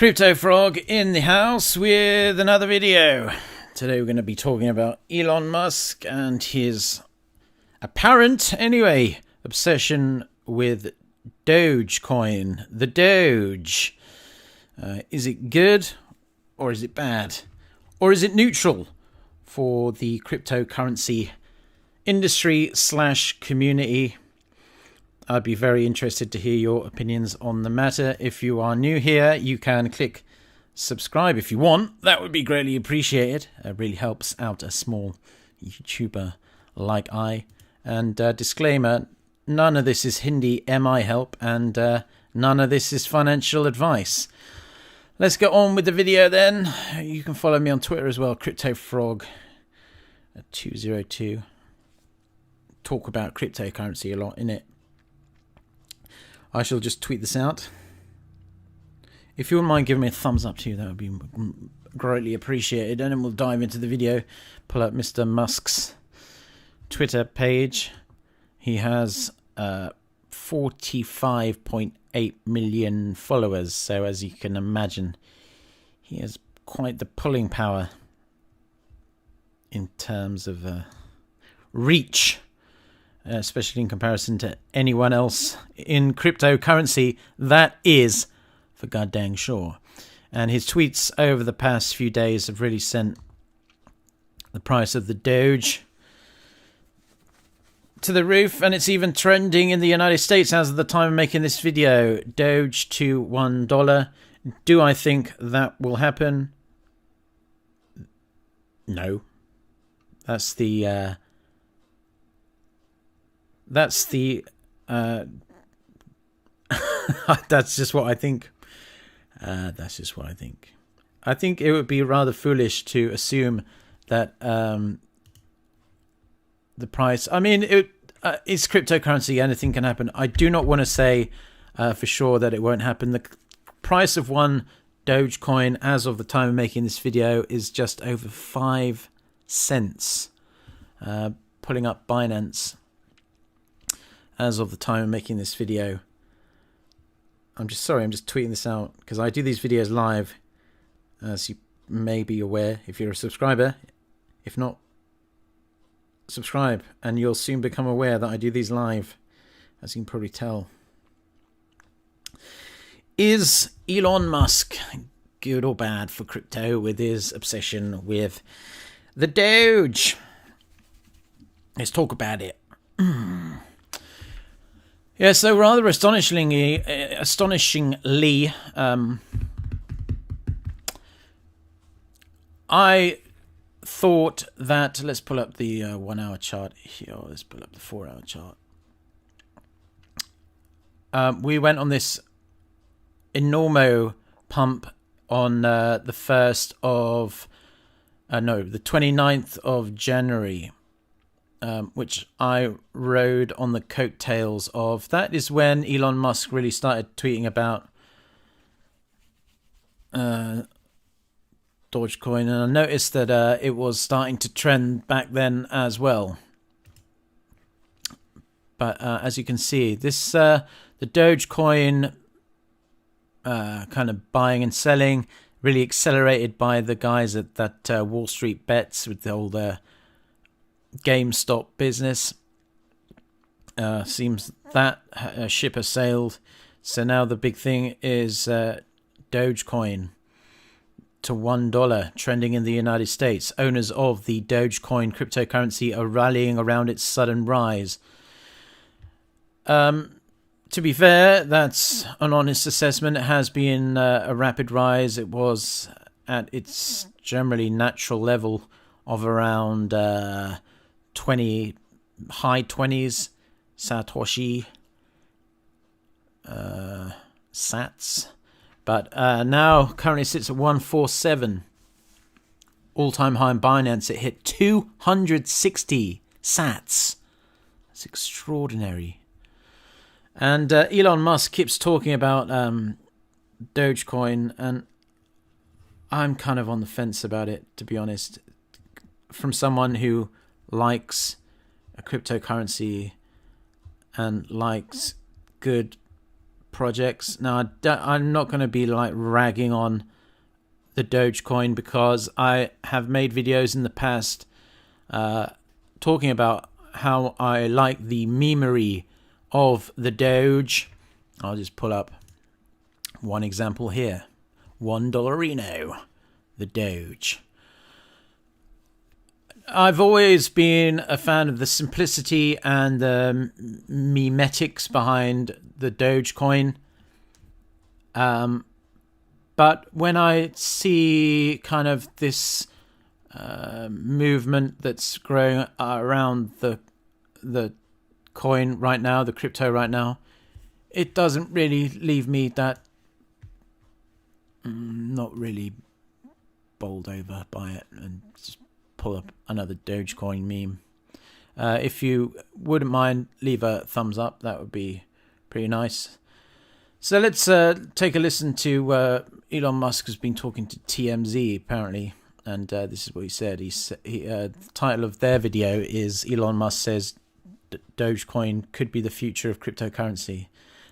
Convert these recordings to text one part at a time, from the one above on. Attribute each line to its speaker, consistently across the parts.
Speaker 1: Crypto Frog in the house with another video. Today we're going to be talking about Elon Musk and his apparent, obsession with Dogecoin. The Doge. Is it good or is it bad? Or is it neutral for the cryptocurrency industry / community? I'd be very interested to hear your opinions on the matter. If you are new here, you can click subscribe if you want. That would be greatly appreciated. It really helps out a small YouTuber like I. And disclaimer, none of this is Hindi MI help and none of this is financial advice. Let's get on with the video then. You can follow me on Twitter as well, CryptoFrog202. Talk about cryptocurrency a lot, innit? I shall just tweet this out. If you wouldn't mind giving me a thumbs up too, that would be greatly appreciated. And then we'll dive into the video. Pull up Mr. Musk's Twitter page. He has 45.8 million followers. So as you can imagine, he has quite the pulling power in terms of reach. Especially in comparison to anyone else in cryptocurrency, that is for goddamn sure. And his tweets over the past few days have really sent the price of the Doge to the roof, and it's even trending in the United States as of the time of making this video. Doge to $1. Do I think that will happen? No. That's just what I think. That's just what I think. I think it would be rather foolish to assume that the price... I mean, it's cryptocurrency. Anything can happen. I do not want to say for sure that it won't happen. The price of one Dogecoin as of the time of making this video is just over 5 cents. Pulling up Binance as of the time of making this video. I'm just tweeting this out because I do these videos live, as you may be aware if you're a subscriber. If not, subscribe and you'll soon become aware that I do these live, as you can probably tell. Is Elon Musk good or bad for crypto with his obsession with the Doge? Let's talk about it. Yeah, so rather astonishingly, I thought that, let's pull up the 1 hour chart here, let's pull up the 4 hour chart. We went on this enormo pump on the 29th of January. Which I rode on the coattails of. That is when Elon Musk really started tweeting about Dogecoin, and I noticed that it was starting to trend back then as well. But as you can see, this the Dogecoin kind of buying and selling really accelerated by the guys at that Wall Street Bets with all their GameStop business. Seems that ship has sailed. So now the big thing is Dogecoin to $1 trending in the United States. Owners of the Dogecoin cryptocurrency are rallying around its sudden rise. To be fair, that's an honest assessment. It has been a rapid rise. It was at its generally natural level of around 20, high 20s Satoshi sats, but now currently sits at 147. All-time high in Binance, it hit 260 sats. That's extraordinary. And Elon Musk keeps talking about Dogecoin, and I'm kind of on the fence about it, to be honest. From someone who likes a cryptocurrency and likes good projects. Now, I'm not going to be like ragging on the Dogecoin, because I have made videos in the past talking about how I like the memery of the Doge. I'll just pull up one example here. $1, the Doge. I've always been a fan of the simplicity and the memetics behind the Dogecoin. But when I see kind of this movement that's growing around the coin right now, the crypto right now, it doesn't really leave me that not really bowled over by it, and just pull up another Dogecoin meme. If you wouldn't mind, leave a thumbs up. That would be pretty nice. So let's take a listen to Elon Musk has been talking to TMZ apparently, and this is what he said. The title of their video is Elon Musk says Dogecoin could be the future of cryptocurrency.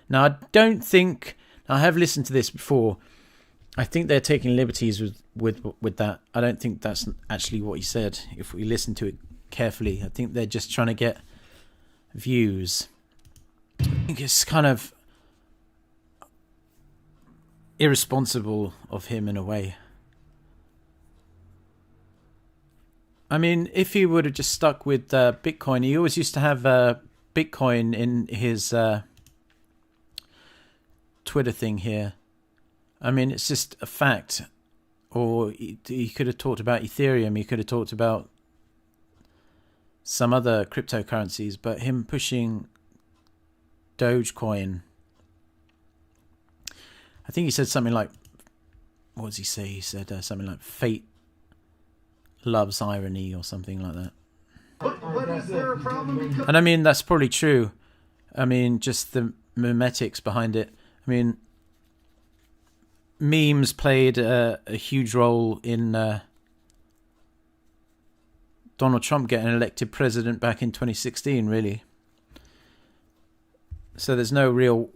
Speaker 1: Now, I don't think, I have listened to this before. I think they're taking liberties with that. I don't think that's actually what he said. If we listen to it carefully, I think they're just trying to get views. I think it's kind of irresponsible of him in a way. I mean, if he would have just stuck with Bitcoin, he always used to have Bitcoin in his Twitter thing here. I mean, it's just a fact. Or he could have talked about Ethereum. He could have talked about some other cryptocurrencies. But him pushing Dogecoin, I think he said something like, what does he say? He said something like fate loves irony or something like that.
Speaker 2: But is there a problem?
Speaker 1: And I mean, that's probably true. I mean, just the memetics behind it. I mean, memes played a huge role in Donald Trump getting elected president back in 2016, really. So there's no real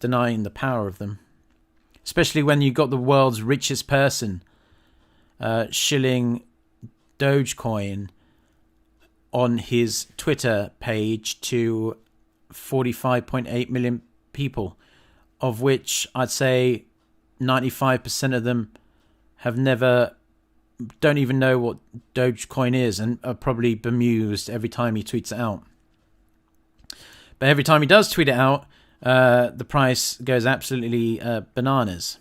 Speaker 1: denying the power of them. Especially when you got the world's richest person shilling Dogecoin on his Twitter page to 45.8 million people, of which I'd say 95% of them don't even know what Dogecoin is, and are probably bemused every time he tweets it out. But every time he does tweet it out, the price goes absolutely bananas.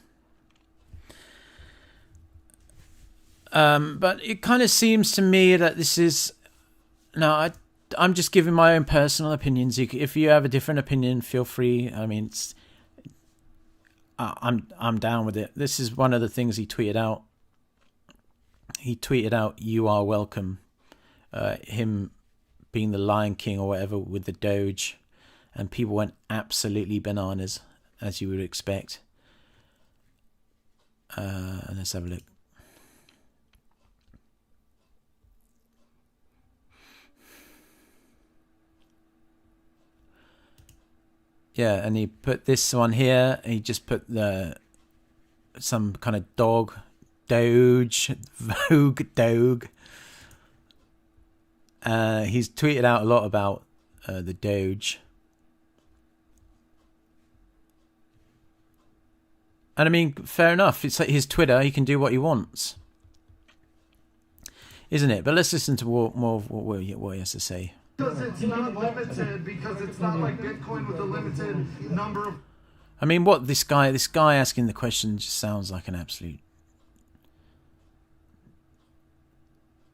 Speaker 1: But it kind of seems to me that this is... Now, I'm just giving my own personal opinions. If you have a different opinion, feel free. I mean, I'm down with it. This is one of the things he tweeted out. He tweeted out, "You are welcome." Him being the Lion King or whatever with the Doge. And people went absolutely bananas, as you would expect. And let's have a look. Yeah, and he put this one here. He just put some kind of dog, Doge, Vogue, Doge. He's tweeted out a lot about the Doge. And I mean, fair enough. It's like his Twitter. He can do what he wants, isn't it? But let's listen to more of what he has to say.
Speaker 2: Because it's not limited, because it's not like Bitcoin with a limited number of...
Speaker 1: I mean, what this guy asking the question just sounds like an absolute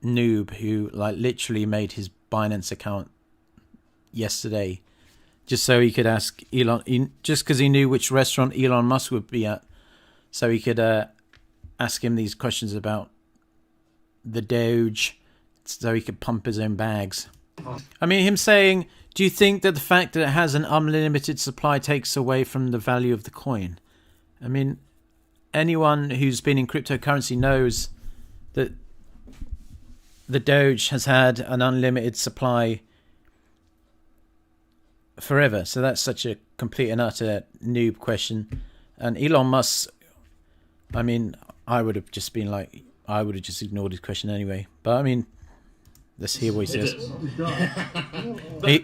Speaker 1: noob who like literally made his Binance account yesterday just so he could ask Elon, just because he knew which restaurant Elon Musk would be at, so he could ask him these questions about the Doge, so he could pump his own bags. I mean, him saying, do you think that the fact that it has an unlimited supply takes away from the value of the coin? I mean, anyone who's been in cryptocurrency knows that the Doge has had an unlimited supply forever. So that's such a complete and utter noob question. And Elon Musk, I mean, I would have just been like, I would have just ignored his question anyway. But I mean, let's hear what he says.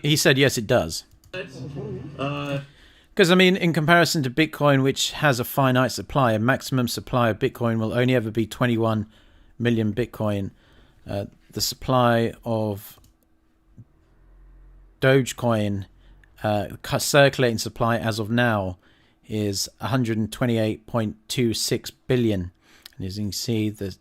Speaker 1: He said, yes, it does. Because, I mean, in comparison to Bitcoin, which has a finite supply, a maximum supply of Bitcoin will only ever be 21 million Bitcoin. The supply of Dogecoin, circulating supply as of now, is 128.26 billion. And as you can see, the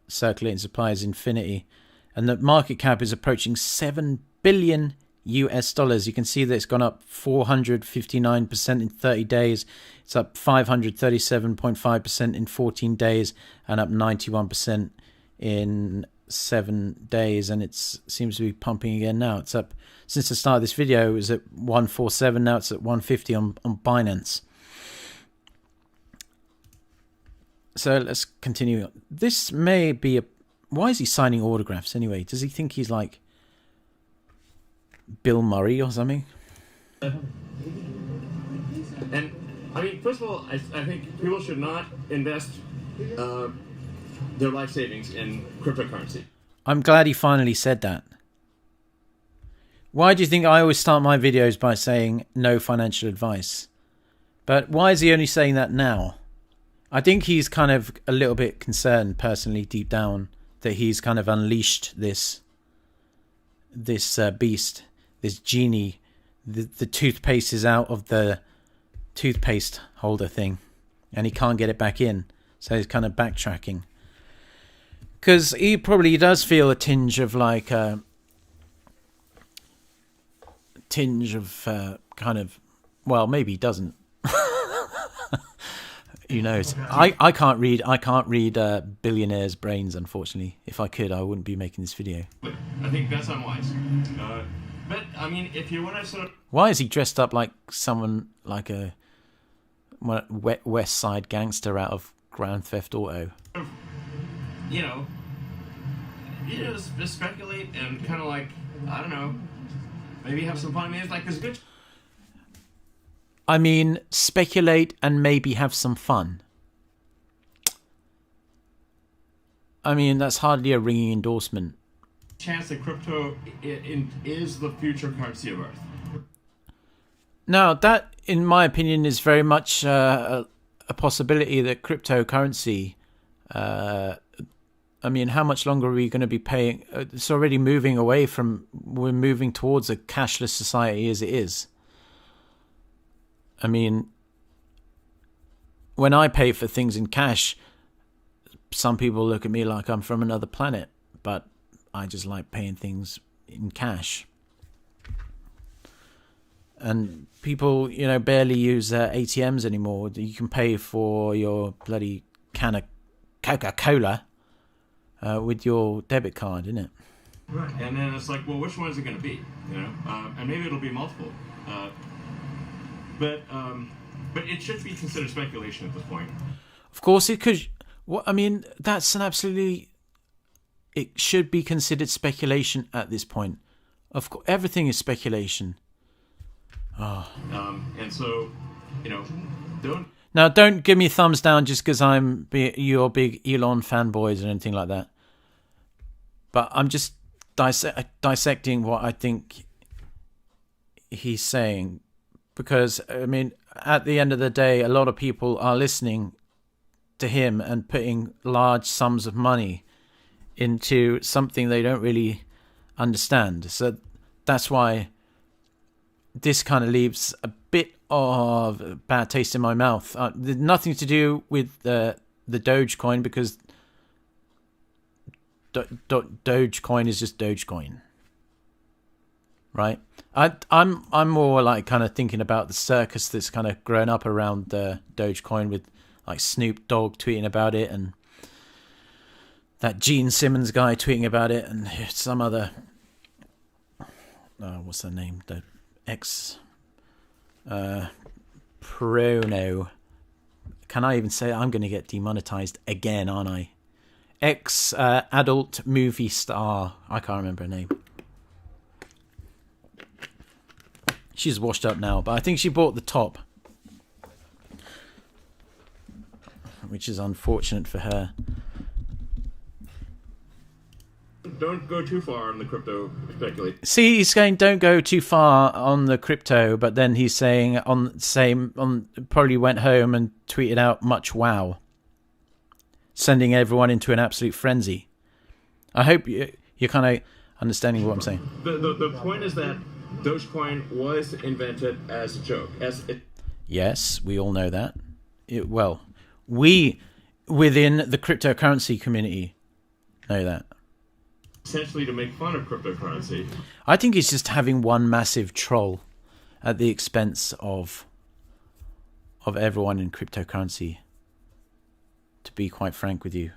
Speaker 1: circulating supply is infinity. And the market cap is approaching 7 billion US dollars. You can see that it's gone up 459% in 30 days. It's up 537.5% in 14 days and up 91% in 7 days. And it seems to be pumping again now. It's up since the start of this video. It was at 147. Now it's at 150 on Binance. So let's continue. This may be a... Why is he signing autographs anyway? Does he think he's like Bill Murray or something?
Speaker 3: And I mean, first of all, I think people should not invest their life savings in cryptocurrency.
Speaker 1: I'm glad he finally said that. Why do you think I always start my videos by saying no financial advice? But why is he only saying that now? I think he's kind of a little bit concerned personally deep down that he's kind of unleashed this beast, this genie. The toothpaste is out of the toothpaste holder thing and he can't get it back in. So he's kind of backtracking. Because he probably does feel a tinge of like kind of, well, maybe he doesn't. Who knows? I can't read billionaires' brains, unfortunately. If I could, I wouldn't be making this video.
Speaker 3: I think that's unwise. But I mean, if you want to sort of...
Speaker 1: Why is he dressed up like someone like a West Side gangster out of Grand Theft Auto?
Speaker 3: You know, just speculate and kind of like, I don't know, maybe have some fun. I mean, it's like this good...
Speaker 1: I mean, speculate and maybe have some fun. I mean, that's hardly a ringing endorsement.
Speaker 3: Chance that crypto is the future currency of Earth.
Speaker 1: Now, that, in my opinion, is very much a possibility that cryptocurrency... I mean, how much longer are we going to be paying? It's already moving away from... We're moving towards a cashless society as it is. I mean, when I pay for things in cash, some people look at me like I'm from another planet, but I just like paying things in cash. And people, you know, barely use ATMs anymore. You can pay for your bloody can of Coca-Cola with your debit card, isn't it?
Speaker 3: Right. And then it's like, well, which one is it going to be? You know, and maybe it'll be multiple. But it should be considered speculation at this point.
Speaker 1: Of course, it could. What I mean, that's an absolutely. It should be considered speculation at this point. Of course, everything is speculation. Oh.
Speaker 3: And so, you know,
Speaker 1: don't give me a thumbs down just because you're big Elon fanboys or anything like that. But I'm just dissecting what I think he's saying. Because, I mean, at the end of the day, a lot of people are listening to him and putting large sums of money into something they don't really understand. So that's why this kind of leaves a bit of a bad taste in my mouth. There's nothing to do with the Dogecoin because Dogecoin is just Dogecoin. Right, I'm more like kind of thinking about the circus that's kind of grown up around the Dogecoin with like Snoop Dogg tweeting about it and that Gene Simmons guy tweeting about it and some other what's her name, the Prono. Can I even say it? I'm going to get demonetized again, aren't I? Adult movie star. I can't remember her name. She's washed up now, but I think she bought the top, which is unfortunate for her.
Speaker 3: Don't go too far on the crypto speculation.
Speaker 1: See, he's saying don't go too far on the crypto, but then he's saying probably went home and tweeted out much wow, sending everyone into an absolute frenzy. I hope you're kind of understanding what I'm saying.
Speaker 3: The point is that Dogecoin was invented as a joke.
Speaker 1: Yes, we all know that. We within the cryptocurrency community know that.
Speaker 3: Essentially to make fun of cryptocurrency.
Speaker 1: I think he's just having one massive troll at the expense of everyone in cryptocurrency, to be quite frank with you.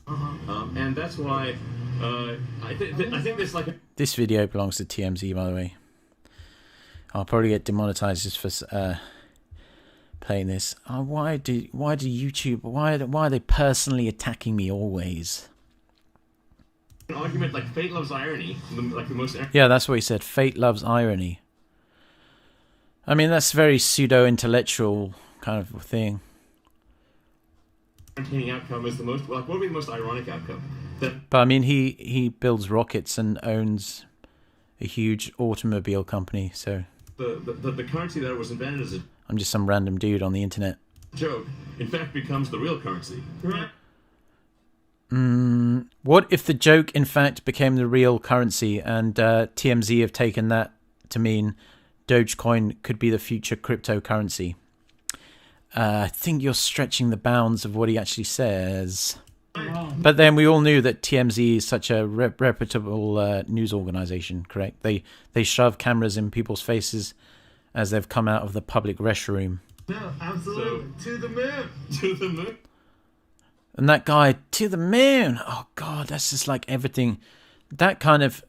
Speaker 3: And that's why I think there's like
Speaker 1: This video belongs to TMZ, by the way. I'll probably get demonetized just for playing this. Oh, why do YouTube? Why are they personally attacking me always?
Speaker 3: an argument like fate loves irony, like the most.
Speaker 1: Yeah, that's what he said. Fate loves irony. I mean, that's very pseudo-intellectual kind of thing.
Speaker 3: Entertaining outcome is the most. Like, what would be the most ironic outcome?
Speaker 1: But I mean, he builds rockets and owns a huge automobile company. So
Speaker 3: the currency that was invented as a
Speaker 1: I'm just some random dude on the internet.
Speaker 3: Joke, in fact, becomes the real currency. Right?
Speaker 1: What if the joke, in fact, became the real currency, and TMZ have taken that to mean Dogecoin could be the future cryptocurrency? I think you're stretching the bounds of what he actually says. But then we all knew that TMZ is such a reputable news organization, correct? They shove cameras in people's faces as they've come out of the public restroom.
Speaker 2: No, absolutely. So, to the moon.
Speaker 3: To the moon.
Speaker 1: And that guy, to the moon. Oh God, that's just like everything. That kind of.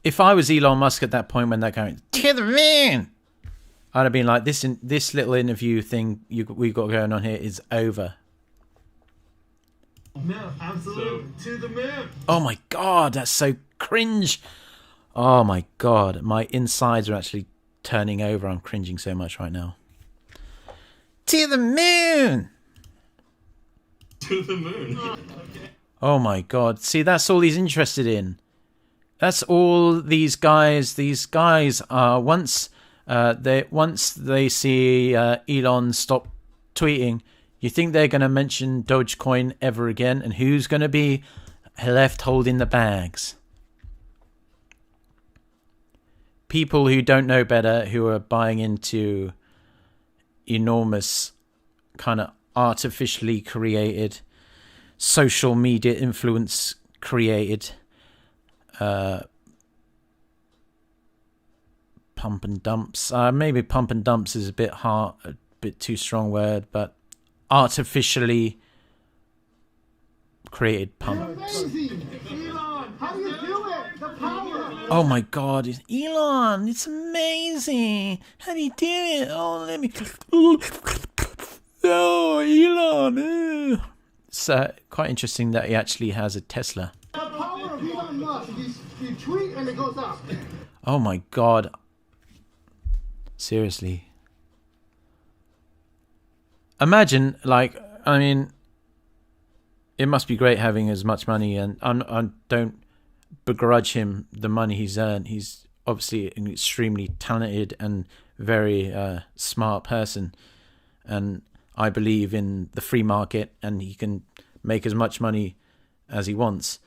Speaker 1: If I was Elon Musk at that point when that guy went, to the moon, I'd have been like, this little interview thing we got going on here is over.
Speaker 2: No, absolutely. So, to the moon.
Speaker 1: Oh my God, that's so cringe. Oh my God, my insides are actually turning over. I'm cringing so much right now. To the moon!
Speaker 3: To the moon.
Speaker 1: Oh my God. See, that's all he's interested in. That's all these guys are. Once they see Elon stop tweeting, you think they're going to mention Dogecoin ever again? And who's going to be left holding the bags? People who don't know better, who are buying into enormous kind of artificially created, social media influence created pump and dumps. Maybe pump and dumps is a bit too strong word, but artificially created pumps.
Speaker 2: Amazing. Elon, how do you do it? The power.
Speaker 1: Oh my God, Elon, it's amazing. How do you do it? Oh, let me. Oh, Elon. It's quite interesting that he actually has a Tesla.
Speaker 2: The power of Elon Musk. You tweet and it goes up.
Speaker 1: Oh my God. Seriously. Imagine, like, I mean, it must be great having as much money, and I don't begrudge him the money he's earned. He's obviously an extremely talented and very smart person, and I believe in the free market, and he can make as much money as he wants,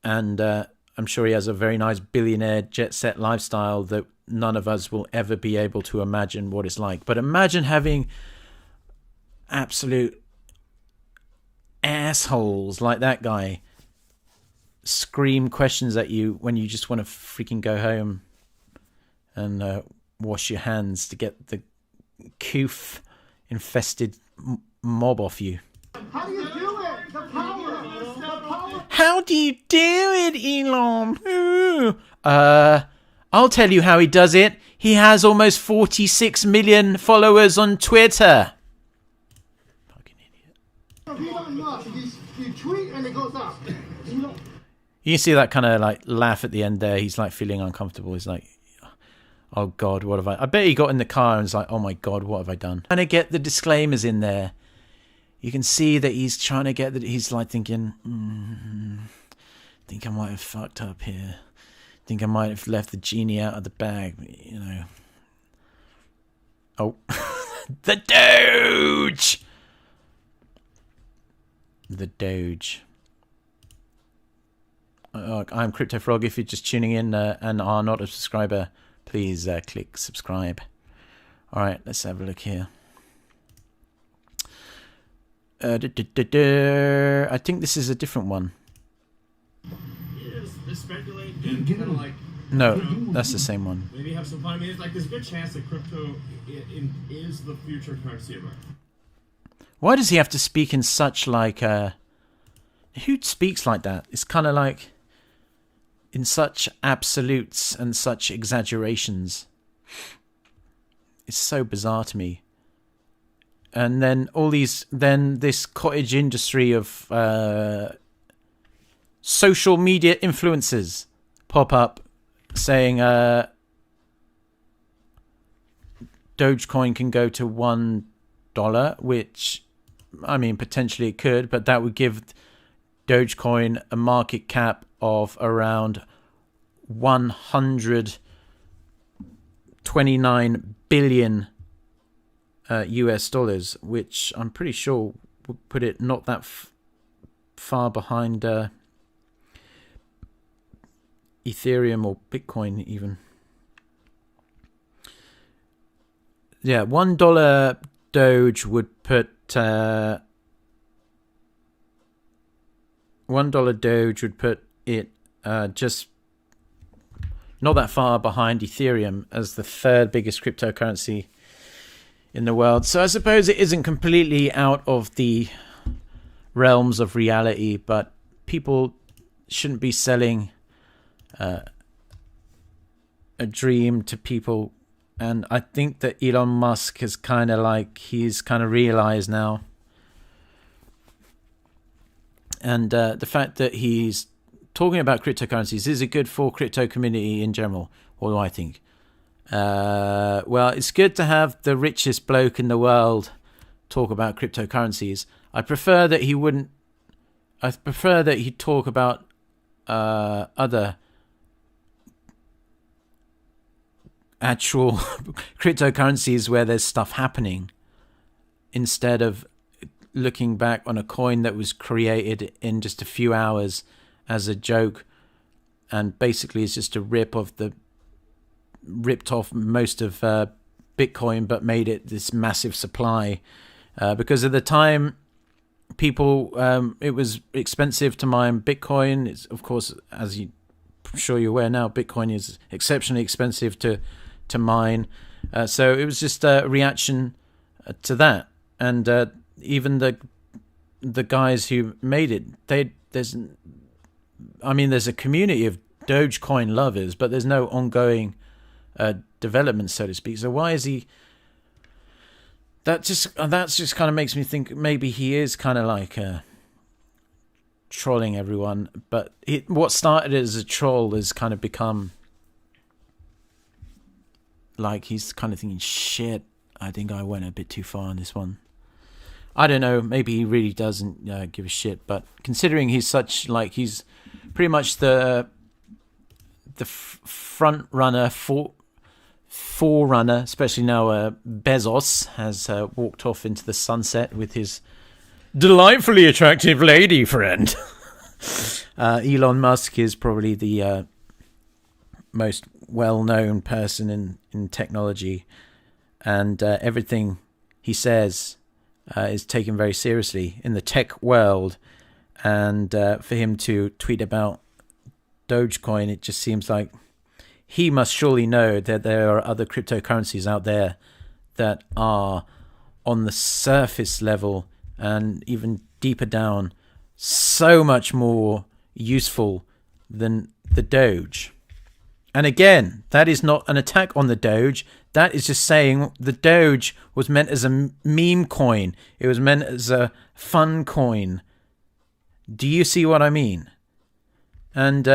Speaker 1: and I'm sure he has a very nice billionaire jet set lifestyle that none of us will ever be able to imagine what it's like. But imagine having absolute assholes like that guy scream questions at you when you just want to freaking go home and wash your hands to get the coof infested mob off you.
Speaker 2: How do you do it? The power. The power.
Speaker 1: How do you do it, Elon? Ooh. I'll tell you how he does it. He has almost 46 million followers on Twitter. Fucking idiot.
Speaker 2: Elon Musk. You tweet and it goes up.
Speaker 1: You can see that kind of like laugh at the end there. He's like feeling uncomfortable. He's like, oh God, what have I bet he got in the car and was like, oh my God, what have I done? Trying to get the disclaimers in there. You can see that he's trying to get that. He's like thinking, think I might have fucked up here. Think I might have left the genie out of the bag, you know. Oh, the Doge! The Doge. I'm Crypto Frog. If you're just tuning in and are not a subscriber, please click subscribe. All right, let's have a look here. I think this is a different one.
Speaker 3: They speculate and kind of like...
Speaker 1: No, that's the same one.
Speaker 3: Maybe have some fun. I mean, it's like there's a good chance that crypto is the future currency of Earth.
Speaker 1: Why does he have to speak in such like... who speaks like that? It's kind of like... in such absolutes and such exaggerations. It's so bizarre to me. And then all these... then this cottage industry of social media influencers pop up saying Dogecoin can go to $1, which, I mean, potentially it could, but that would give Dogecoin a market cap of around 129 billion US dollars, which I'm pretty sure would put it not that far behind Ethereum or Bitcoin even. Yeah, $1 Doge would put $1 Doge would put it just not that far behind Ethereum as the third biggest cryptocurrency in the world. So I suppose it isn't completely out of the realms of reality, but people shouldn't be selling a dream to people. And I think that Elon Musk is kind of like, he's kind of realized now. And the fact that he's talking about cryptocurrencies, is it good for crypto community in general? What do I think? Well, it's good to have the richest bloke in the world talk about cryptocurrencies. I prefer that he wouldn't. I prefer that he'd talk about other actual cryptocurrencies where there's stuff happening, instead of looking back on a coin that was created in just a few hours as a joke, and basically it's just a ripped off most of Bitcoin, but made it this massive supply. Because at the time, people, it was expensive to mine Bitcoin. It's, of course, as I'm sure you're aware now, Bitcoin is exceptionally expensive to mine. So it was just a reaction to that. And even the guys who made it, there's a community of Dogecoin lovers, but there's no ongoing development, so to speak. So why is he? That just kind of makes me think maybe he is kind of like trolling everyone. But what started as a troll has kind of become like he's kind of thinking, shit, I think I went a bit too far on this one. I don't know. Maybe he really doesn't give a shit. But considering he's such, like, he's pretty much the front runner, forerunner, especially now Bezos has walked off into the sunset with his delightfully attractive lady friend. Elon Musk is probably the most well-known person in technology, and everything he says is taken very seriously in the tech world. And for him to tweet about Dogecoin, it just seems like he must surely know that there are other cryptocurrencies out there that are on the surface level and even deeper down so much more useful than the Doge. And again, that is not an attack on the Doge. That is just saying the Doge was meant as a meme coin. It was meant as a fun coin. Do you see what I mean? And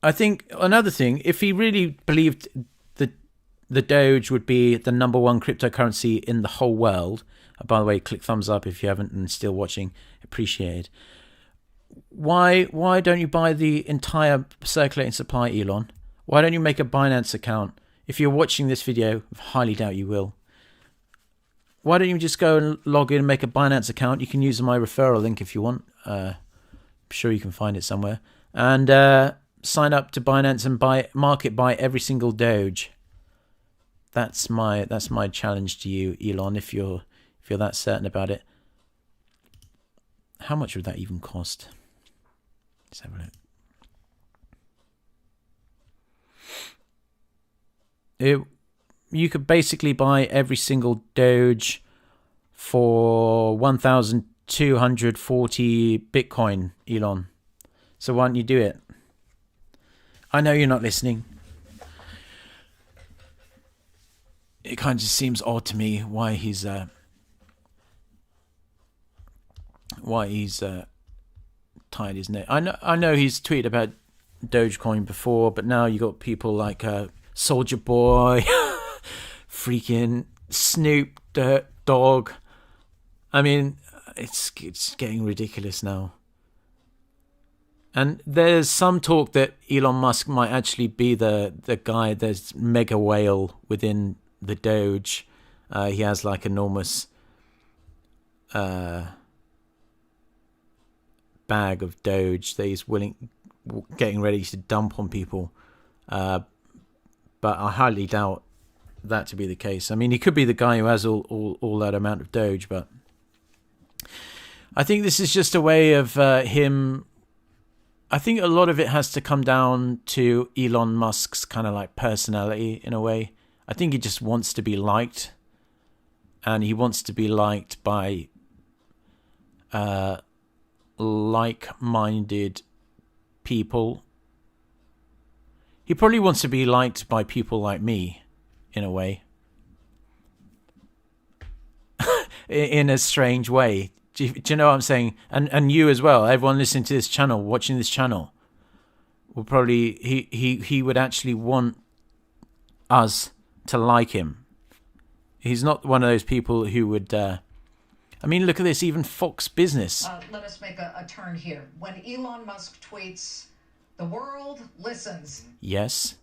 Speaker 1: I think another thing, if he really believed the Doge would be the #1 cryptocurrency in the whole world, by the way, click thumbs up if you haven't and still watching, appreciated. Why don't you buy the entire circulating supply, Elon? Why don't you make a Binance account? If you're watching this video, I highly doubt you will. Why don't you just go and log in and make a Binance account? You can use my referral link if you want. I'm sure you can find it somewhere. And sign up to Binance and market buy every single Doge. That's my challenge to you, Elon, if you're that certain about it. How much would that even cost? Let's have a look. You could basically buy every single Doge for 1,240 Bitcoin, Elon. So why don't you do it? I know you're not listening. It kind of just seems odd to me why he's tied his neck. I know he's tweeted about Dogecoin before, but now you got people like Soldier Boy, freaking Snoop Dogg. I mean, it's getting ridiculous now. And there's some talk that Elon Musk might actually be the guy, there's mega whale within the Doge. He has like enormous bag of Doge that he's getting ready to dump on people. But I highly doubt that to be the case. I mean, he could be the guy who has all that amount of Doge, but I think this is just a way of him. I think a lot of it has to come down to Elon Musk's kind of like personality in a way. I think he just wants to be liked, and he wants to be liked by like-minded people. He probably wants to be liked by people like me, in a way. In a strange way. Do you know what I'm saying? And you as well. Everyone listening to this channel, watching this channel, will probably he would actually want us to like him. He's not one of those people who would. I mean, look at this. Even Fox Business.
Speaker 4: Let us make a turn here. When Elon Musk tweets, "The world listens."
Speaker 1: Yes,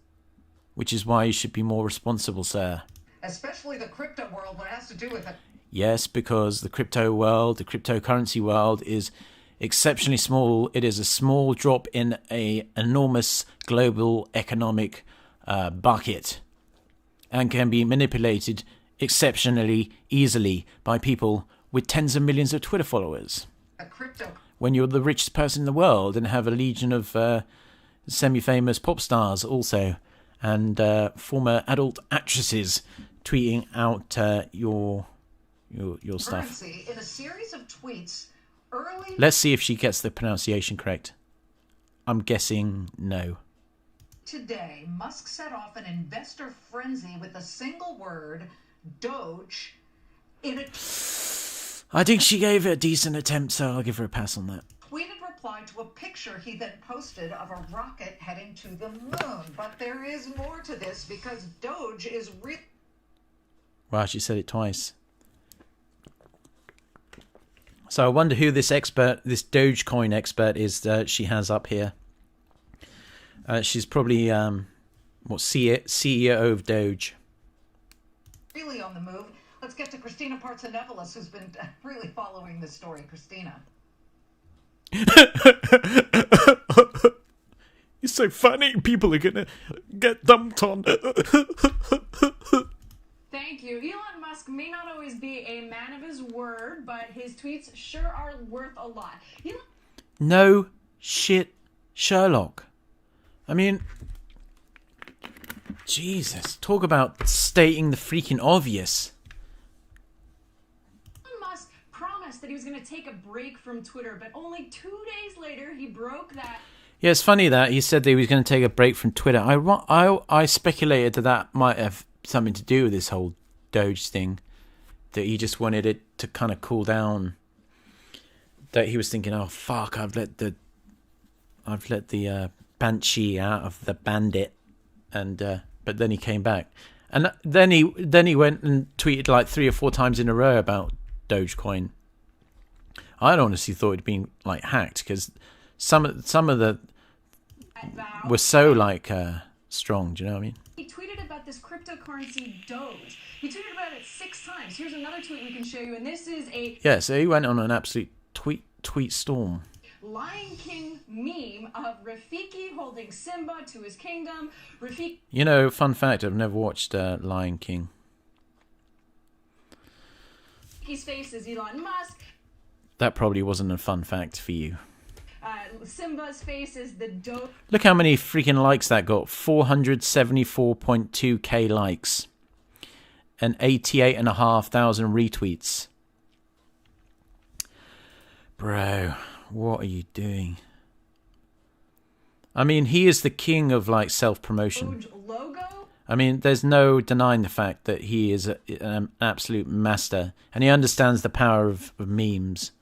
Speaker 1: which is why you should be more responsible, sir.
Speaker 4: Especially the crypto world, when it has to do with it.
Speaker 1: Yes, because the crypto world, the cryptocurrency world is exceptionally small. It is a small drop in an enormous global economic bucket, and can be manipulated exceptionally easily by people with tens of millions of Twitter followers. When you're the richest person in the world and have a legion of semi-famous pop stars also, and former adult actresses tweeting out your stuff.
Speaker 4: In a series of tweets early.
Speaker 1: Let's see if she gets the pronunciation correct. I'm guessing no.
Speaker 4: Today, Musk set off an investor frenzy with a single word, Doge, in a
Speaker 1: I think she gave it a decent attempt, so I'll give her a pass on that.
Speaker 4: tweeted reply to a picture he then posted of a rocket heading to the moon. But there is more to this, because Doge is real.
Speaker 1: Wow, she said it twice. So I wonder who this Dogecoin expert is that she has up here. She's probably CEO of Doge.
Speaker 4: Really on the move. Let's get to Christina Partsinevelos, who's been really following this story. Christina.
Speaker 1: It's so funny. People are gonna get dumped on.
Speaker 5: Thank you. Elon Musk may not always be a man of his word, but his tweets sure are worth a lot.
Speaker 1: No shit, Sherlock. I mean, Jesus, talk about stating the freaking obvious.
Speaker 5: Elon Musk promised that he was going to take a break from Twitter, but only 2 days later he broke that.
Speaker 1: Yeah, it's funny that he said that he was going to take a break from Twitter. I speculated that might have something to do with this whole Doge thing, that he just wanted it to kind of cool down, that he was thinking, oh fuck, I've let the I've let the banshee out of the bandit, and but then he came back, and then he went and tweeted like 3 or 4 times in a row about Dogecoin. I honestly thought it'd been like hacked, because some of the were so like strong. Do you know what I mean?
Speaker 5: He tweeted about this cryptocurrency Doge. He tweeted about it 6 times. Here's another tweet we can show you, and this is a
Speaker 1: So he went on an absolute tweet storm.
Speaker 5: Lion King meme of Rafiki holding Simba to his kingdom. Rafiki.
Speaker 1: You know, fun fact: I've never watched Lion King.
Speaker 5: Rafiki's face is Elon Musk.
Speaker 1: That probably wasn't a fun fact for you.
Speaker 5: Simba's face is the Doge.
Speaker 1: Look how many freaking likes that got. 474.2k likes. And 88,500 retweets. Bro, what are you doing? I mean, he is the king of like self-promotion.
Speaker 5: Doge logo.
Speaker 1: I mean, there's no denying the fact that he is an absolute master. And he understands the power of memes.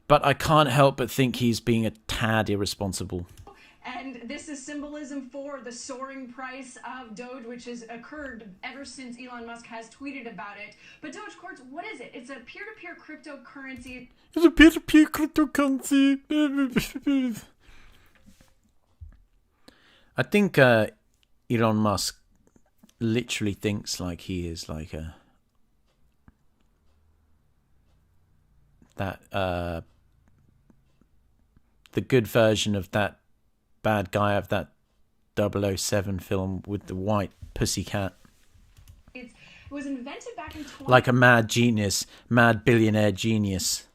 Speaker 1: But I can't help but think he's being a tad irresponsible.
Speaker 5: And this is symbolism for the soaring price of Doge, which has occurred ever since Elon Musk has tweeted about it. But Doge Courts, what is it? It's a peer-to-peer cryptocurrency.
Speaker 1: It's a peer-to-peer cryptocurrency. I think Elon Musk literally thinks like he is like the good version of that bad guy of that 007 film with the white pussycat.
Speaker 5: It was invented back in
Speaker 1: like a mad genius, mad billionaire genius.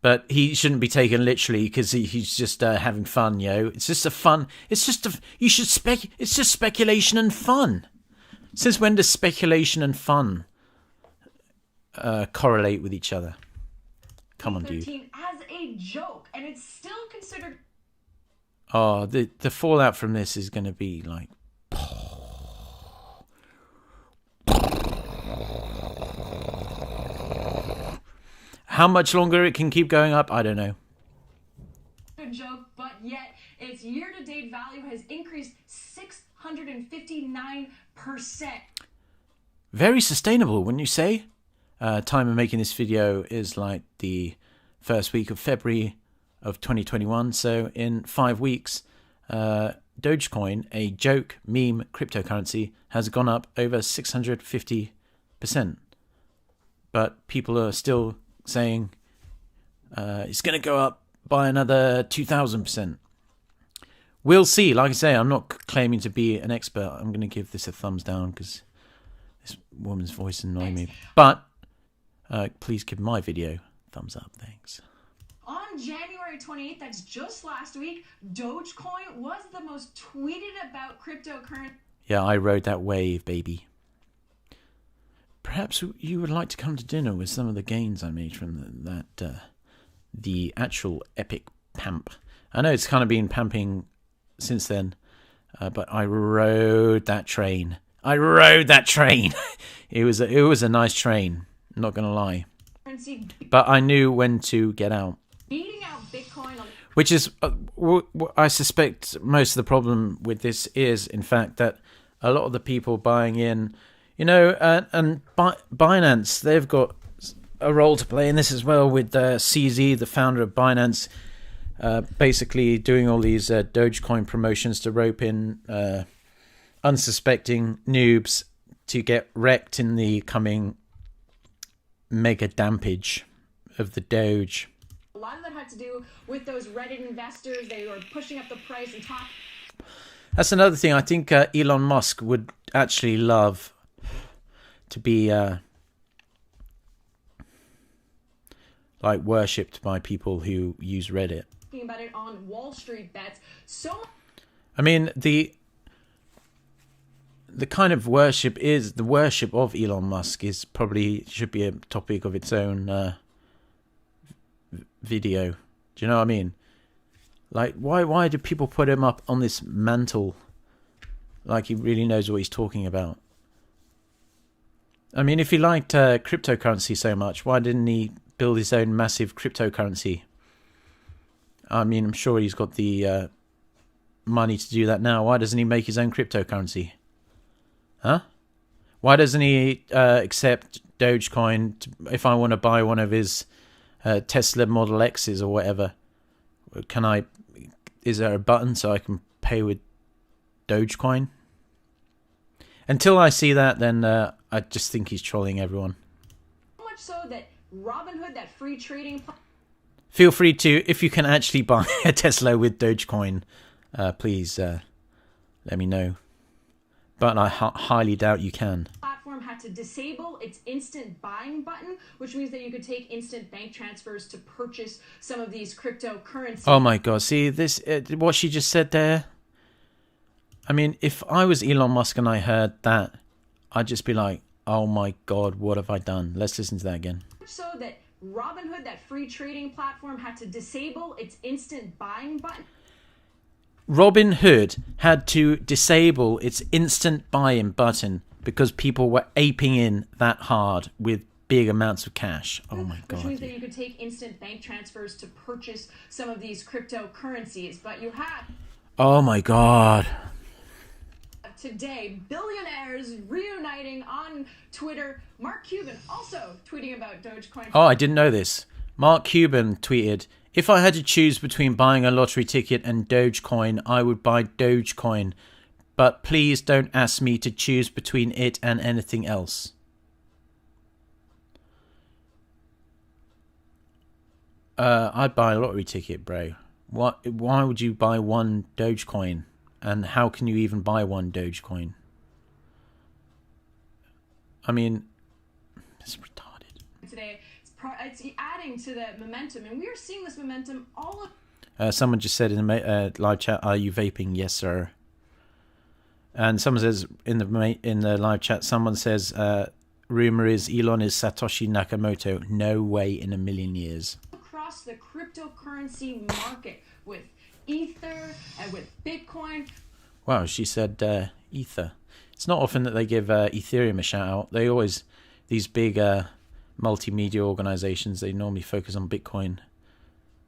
Speaker 1: But he shouldn't be taken literally, because he's just having fun, yo. It's just it's just speculation and fun. Since when does speculation and fun correlate with each other? Come on, dude.
Speaker 5: As a joke, and it's still considered.
Speaker 1: Oh, the fallout from this is going to be like. How much longer it can keep going up, I don't know.
Speaker 5: A joke, but yet its year-to-date value has increased 659%.
Speaker 1: Very sustainable, wouldn't you say? Time of making this video is like the first week of February of 2021. So in 5 weeks, Dogecoin, a joke meme cryptocurrency, has gone up over 650%. But people are still saying it's going to go up by another 2,000%. We'll see. Like I say, I'm not claiming to be an expert. I'm going to give this a thumbs down because this woman's voice annoys me. But please give my video a thumbs up. Thanks.
Speaker 5: On January 28th, that's just last week, Dogecoin was the most tweeted about cryptocurrency.
Speaker 1: Yeah, I rode that wave, baby. Perhaps you would like to come to dinner with some of the gains I made from the actual epic pamp. I know it's kind of been pamping since then, but I rode that train. It was a nice train, not gonna lie. But I knew when to get out.
Speaker 5: Beating out Bitcoin on.
Speaker 1: Which is, I suspect most of the problem with this is, in fact, that a lot of the people buying in, you know, and Binance, they've got a role to play in this as well, with CZ, the founder of Binance, basically doing all these Dogecoin promotions to rope in unsuspecting noobs to get wrecked in the coming mega dampage of the Doge.
Speaker 5: A lot of that had to do with those Reddit investors. They were pushing up the price and talk.
Speaker 1: That's another thing. I think Elon Musk would actually love to be like worshipped by people who use Reddit.
Speaker 5: Talking about it on Wall Street Bets. So,
Speaker 1: I mean, the kind of worship is the worship of Elon Musk is probably should be a topic of its own video. Do you know what I mean? Like, why do people put him up on this mantle like he really knows what he's talking about? I mean, if he liked cryptocurrency so much, why didn't he build his own massive cryptocurrency? I mean, I'm sure he's got the money to do that now. Why doesn't he make his own cryptocurrency? Huh? Why doesn't he accept Dogecoin if I want to buy one of his Tesla Model X's or whatever? Can I? Is there a button so I can pay with Dogecoin? Until I see that, then I just think he's trolling everyone.
Speaker 5: So much so that Robinhood, that free trading
Speaker 1: Feel free to, if you can actually buy a Tesla with Dogecoin, please let me know. But I highly doubt you can.
Speaker 5: platform had to disable its instant buying button, which means that you could take instant bank transfers to purchase some of these cryptocurrencies.
Speaker 1: Oh my god, see this, what she just said there? I mean, if I was Elon Musk and I heard that, I'd just be like, oh my god, what have I done? Let's listen to that again.
Speaker 5: So that Robinhood, that free trading platform, had to disable its instant buying button.
Speaker 1: Robinhood had to disable its instant buy-in button because people were aping in that hard with big amounts of cash. Oh my god.
Speaker 5: Which means that you could take instant bank transfers to purchase some of these cryptocurrencies. But you have
Speaker 1: Oh my god.
Speaker 5: today billionaires reuniting on Twitter. Mark Cuban also tweeting about Dogecoin.
Speaker 1: Oh, I didn't know this. Mark Cuban tweeted, if I had to choose between buying a lottery ticket and Dogecoin, I would buy Dogecoin. But please don't ask me to choose between it and anything else. I'd buy a lottery ticket, bro. Why would you buy one Dogecoin? And how can you even buy one Dogecoin? I mean, it's retarded.
Speaker 5: Today, it's adding to the momentum, and we are seeing this momentum all of.
Speaker 1: Someone just said in the live chat, "Are you vaping?" Yes, sir. And someone says in the live chat, someone says, "Rumor is Elon is Satoshi Nakamoto." No way in a million years.
Speaker 5: Across the cryptocurrency market with Ether and with Bitcoin.
Speaker 1: Wow, she said Ether. It's not often that they give Ethereum a shout out. They always, these big multimedia organizations, they normally focus on Bitcoin.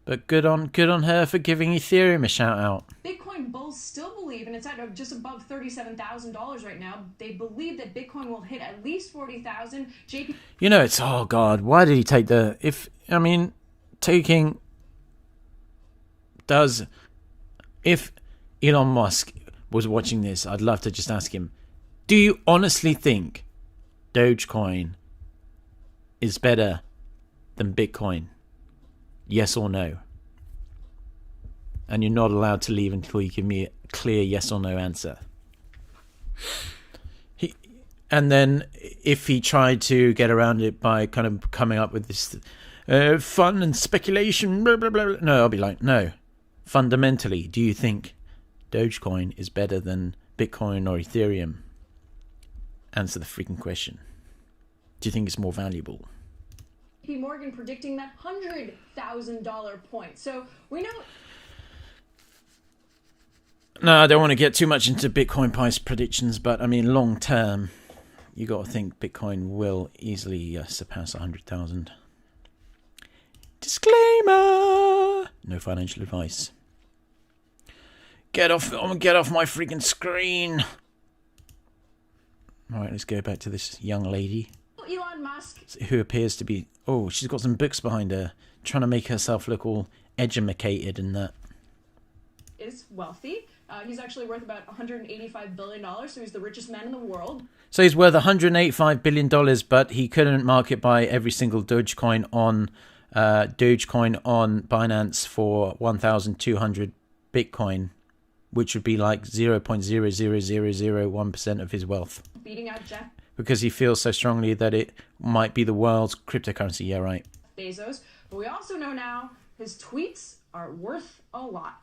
Speaker 1: But good on her for giving Ethereum a shout out.
Speaker 5: Bitcoin bulls still believe, and it's at just above $37,000 right now. They believe that Bitcoin will hit at least 40,000. JP.
Speaker 1: You know, it's, oh God, why did he take if Elon Musk was watching this, I'd love to just ask him, do you honestly think Dogecoin is better than Bitcoin? Yes or no? And you're not allowed to leave until you give me a clear yes or no answer. And then if he tried to get around it by kind of coming up with this fun and speculation, blah, blah, blah, no, I'll be like, no. Fundamentally, do you think Dogecoin is better than Bitcoin or Ethereum? Answer the freaking question. Do you think it's more valuable?
Speaker 5: JP Morgan predicting that $100,000 point. So we know.
Speaker 1: No, I don't want to get too much into Bitcoin price predictions, but I mean, long term, you got to think Bitcoin will easily surpass 100,000. Disclaimer: no financial advice. Get off my freaking screen. All right, let's go back to this young lady.
Speaker 5: Elon Musk,
Speaker 1: who appears to be, oh, she's got some books behind her, trying to make herself look all educated and that.
Speaker 5: Is wealthy. He's actually worth about $185 billion, so he's the richest man in the world.
Speaker 1: So he's worth $185 billion, but he couldn't market buy every single Dogecoin on Binance for 1,200 Bitcoin, which would be like 0.00001% of his wealth.
Speaker 5: Beating out Jeff
Speaker 1: Because he feels so strongly that it might be the world's cryptocurrency. Yeah, right.
Speaker 5: Bezos. But we also know now his tweets are worth a lot.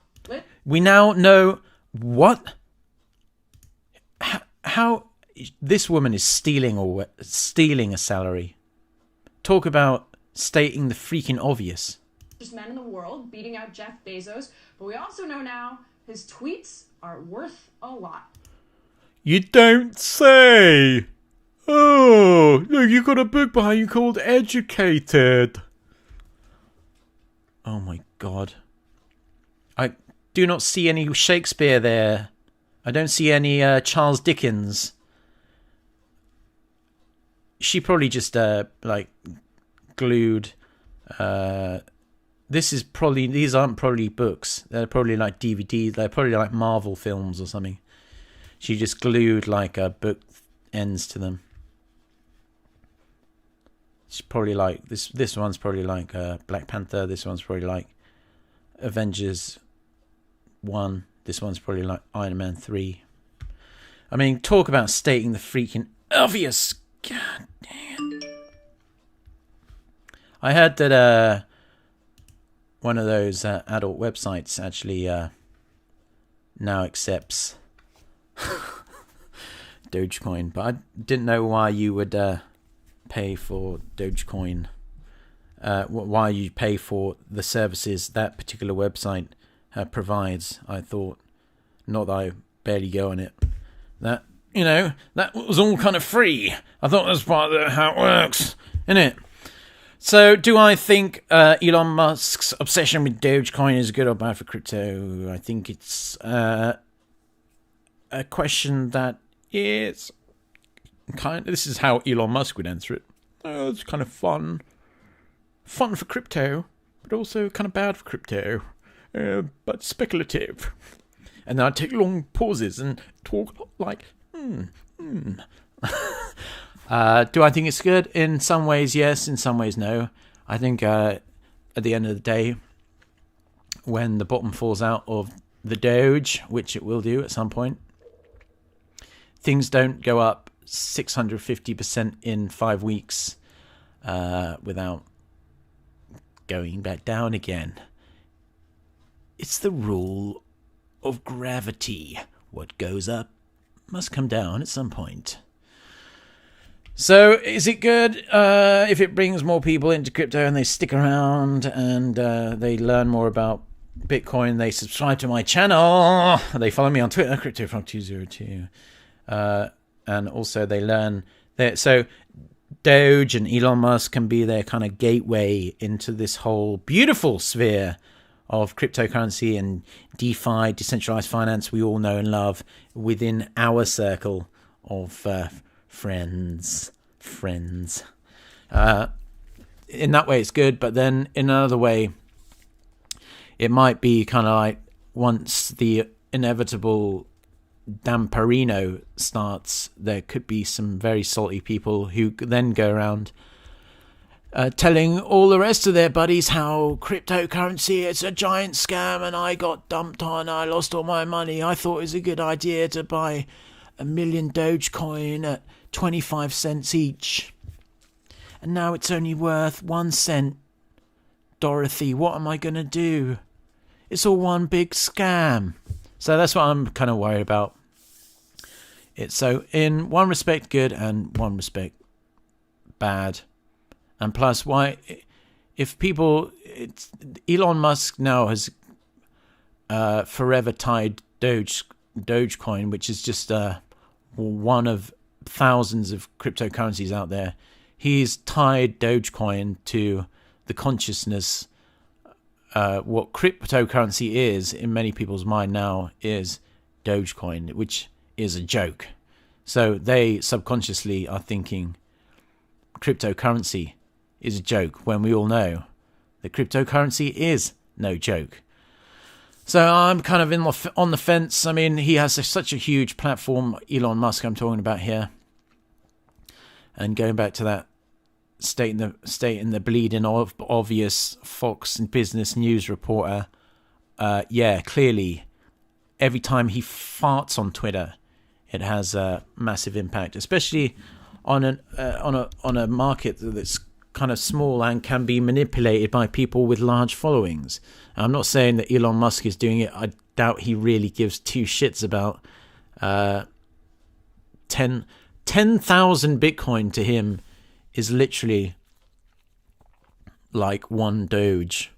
Speaker 1: We now know what? How this woman is stealing a salary. Talk about stating the freaking obvious.
Speaker 5: Richest man in the world, beating out Jeff Bezos. But we also know now his tweets are worth a lot.
Speaker 1: You don't say. Oh, look, you got a book behind you called Educated. Oh my God. do not see any Shakespeare there. I don't see any Charles Dickens. She probably just like glued. These aren't probably books. They're probably like DVDs. They're probably like Marvel films or something. She just glued like book ends to them. It's probably like this one's probably like Black Panther. This one's probably like Avengers 1. This one's probably like Iron Man 3. I mean, talk about stating the freaking obvious. God damn. I heard that one of those adult websites actually now accepts Dogecoin, but I didn't know why you would pay for Dogecoin. Why you pay for the services that particular website provides. I thought, not that I barely go on it, that, you know, that was all kind of free. I thought that's part of how it works, innit? So, do I think Elon Musk's obsession with Dogecoin is good or bad for crypto? I think it's a question that is this is how Elon Musk would answer it. Oh, it's kind of fun for crypto, but also kind of bad for crypto, but speculative. And then I take long pauses and talk like, Do I think it's good? In some ways, yes. In some ways, no. I think at the end of the day, when the bottom falls out of the Doge, which it will do at some point, things don't go up 650% in 5 weeks without going back down again. It's the rule of gravity. What goes up must come down at some point. So, is it good if it brings more people into crypto and they stick around and they learn more about Bitcoin? They subscribe to my channel. They follow me on Twitter, CryptoFrog202. And also they learn that. So, Doge and Elon Musk can be their kind of gateway into this whole beautiful sphere of cryptocurrency and DeFi, decentralized finance, we all know and love within our circle of friends. In that way, it's good, but then in another way, it might be kind of like once the inevitable Damperino starts, there could be some very salty people who then go around telling all the rest of their buddies how cryptocurrency is a giant scam and I got dumped on, I lost all my money. I thought it was a good idea to buy 1 million Dogecoin at 25 cents each. And now it's only worth 1 cent. Dorothy, what am I going to do? It's all one big scam. So that's what I'm kind of worried about. It's so in one respect good and one respect bad. And plus, why, if people, Elon Musk now has forever tied Dogecoin, which is just one of thousands of cryptocurrencies out there. He's tied Dogecoin to the consciousness. What cryptocurrency is in many people's mind now is Dogecoin, which is a joke. So they subconsciously are thinking cryptocurrency is a joke when we all know that cryptocurrency is no joke. So I'm kind of on the fence. I mean, he has such a huge platform, Elon Musk I'm talking about here. And going back to that stating the bleeding obvious Fox and Business News reporter, yeah, clearly every time he farts on Twitter, it has a massive impact, especially on a market that's kind of small and can be manipulated by people with large followings. I'm not saying that Elon Musk is doing it. I doubt he really gives two shits about 10,000 Bitcoin to him is literally like one Doge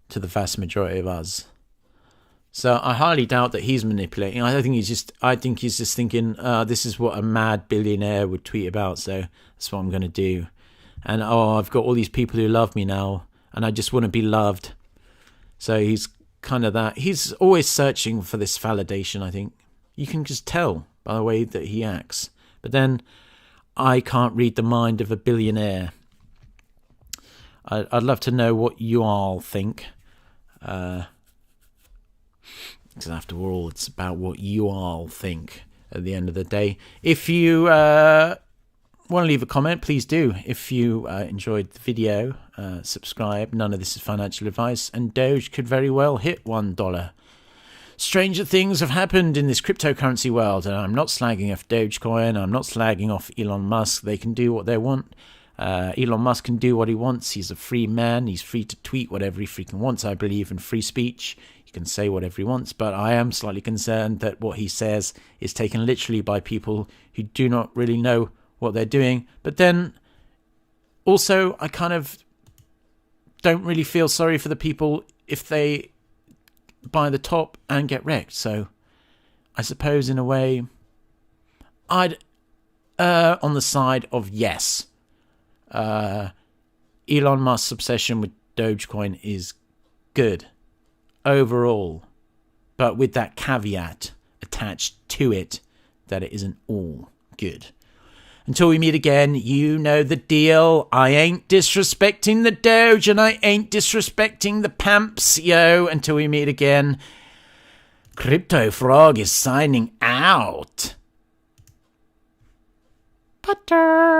Speaker 1: to the vast majority of us. So I highly doubt that he's manipulating. I think he's just thinking, this is what a mad billionaire would tweet about, so that's what I'm going to do. And I've got all these people who love me now, and I just want to be loved. So he's kind of that. He's always searching for this validation, I think. You can just tell by the way that he acts. But then I can't read the mind of a billionaire. I'd love to know what you all think. Because after all, it's about what you all think at the end of the day. If you want to leave a comment, please do. If you enjoyed the video, subscribe. None of this is financial advice, and Doge could very well hit $1. Stranger things have happened in this cryptocurrency world, and I'm not slagging off Dogecoin. I'm not slagging off Elon Musk. They can do what they want. Elon Musk can do what he wants. He's a free man. He's free to tweet whatever he freaking wants. I believe in free speech. He can say whatever he wants, but I am slightly concerned that what he says is taken literally by people who do not really know what they're doing. But then also I kind of don't really feel sorry for the people if they buy the top and get wrecked. So I suppose in a way I'd err on the side of yes. Elon Musk's obsession with Dogecoin is good overall, but with that caveat attached to it that it isn't all good. Until we meet again, you know the deal. I ain't disrespecting the Doge, and I ain't disrespecting the pamps, yo. Until we meet again, Crypto Frog is signing out. Butter.